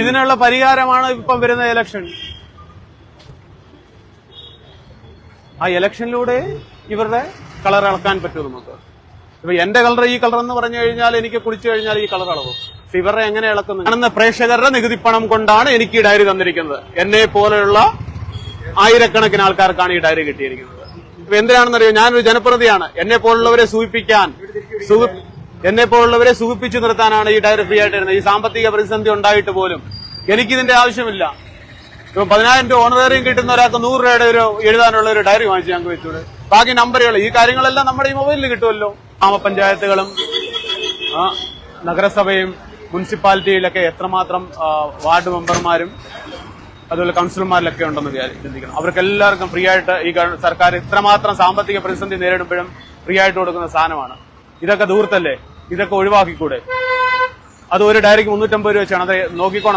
ഇതിനുള്ള പരിഹാരമാണ് ഇപ്പം വരുന്ന ഇലക്ഷൻ. ആ ഇലക്ഷനിലൂടെ ഇവരുടെ കളർ അളക്കാൻ പറ്റും നമുക്ക്. ഇപ്പൊ എന്റെ കളർ ഈ കളർ എന്ന് പറഞ്ഞു കഴിഞ്ഞാൽ എനിക്ക് കുടിച്ചു കഴിഞ്ഞാൽ ഈ കളർ അളവും. ഇവരുടെ എങ്ങനെ ഇളക്കുന്നു? കാണുന്ന പ്രേക്ഷകരുടെ നികുതിപ്പണം കൊണ്ടാണ് എനിക്ക് ഈ ഡയറി തന്നിരിക്കുന്നത്. എന്നെ പോലെയുള്ള ആയിരക്കണക്കിന് ആൾക്കാർക്കാണ് ഈ ഡയറി കിട്ടിയിരിക്കുന്നത്. ഇപ്പൊ എന്തിനാണെന്നറിയോ? ഞാനൊരു ജനപ്രതിയാണ്. എന്നെ പോലുള്ളവരെ സൂചിപ്പിച്ചു നിർത്താനാണ് ഈ ഡയറി ഫ്രീ ആയിട്ട് വരുന്നത്. ഈ സാമ്പത്തിക പ്രതിസന്ധി ഉണ്ടായിട്ട് പോലും എനിക്കിതിന്റെ ആവശ്യമില്ല. ഇപ്പൊ 10,000 രൂപ ഓണറേറിയം കിട്ടുന്ന ഒരാൾക്ക് 100 രൂപയുടെ ഒരു എഴുതാനുള്ള ഒരു ഡയറി വാങ്ങിച്ച് ഞങ്ങൾക്ക് വെച്ചൂടെ? ബാക്കി നമ്പറുകൾ, ഈ കാര്യങ്ങളെല്ലാം നമ്മുടെ ഈ മൊബൈലിൽ കിട്ടുമല്ലോ. ഗ്രാമപഞ്ചായത്തുകളും നഗരസഭയും മുനിസിപ്പാലിറ്റിയിലൊക്കെ എത്രമാത്രം വാർഡ് മെമ്പർമാരും അതുപോലെ കൌൺസിലർമാരിലൊക്കെ ഉണ്ടെന്ന് ചിന്തിക്കണം. അവർക്കെല്ലാവർക്കും ഫ്രീ ആയിട്ട് ഈ സർക്കാർ ഇത്രമാത്രം സാമ്പത്തിക പ്രതിസന്ധി നേരിടുമ്പോഴും ഫ്രീ ആയിട്ട് കൊടുക്കുന്ന സാധനമാണ്. ഇതൊക്കെ ദൂരത്തല്ലേ? ഇതൊക്കെ ഒഴിവാക്കിക്കൂടെ? അത് ഒരു ഡയറിക്ക് 350 രൂപ വെച്ചാണ്. അത് നോക്കിക്കോണം.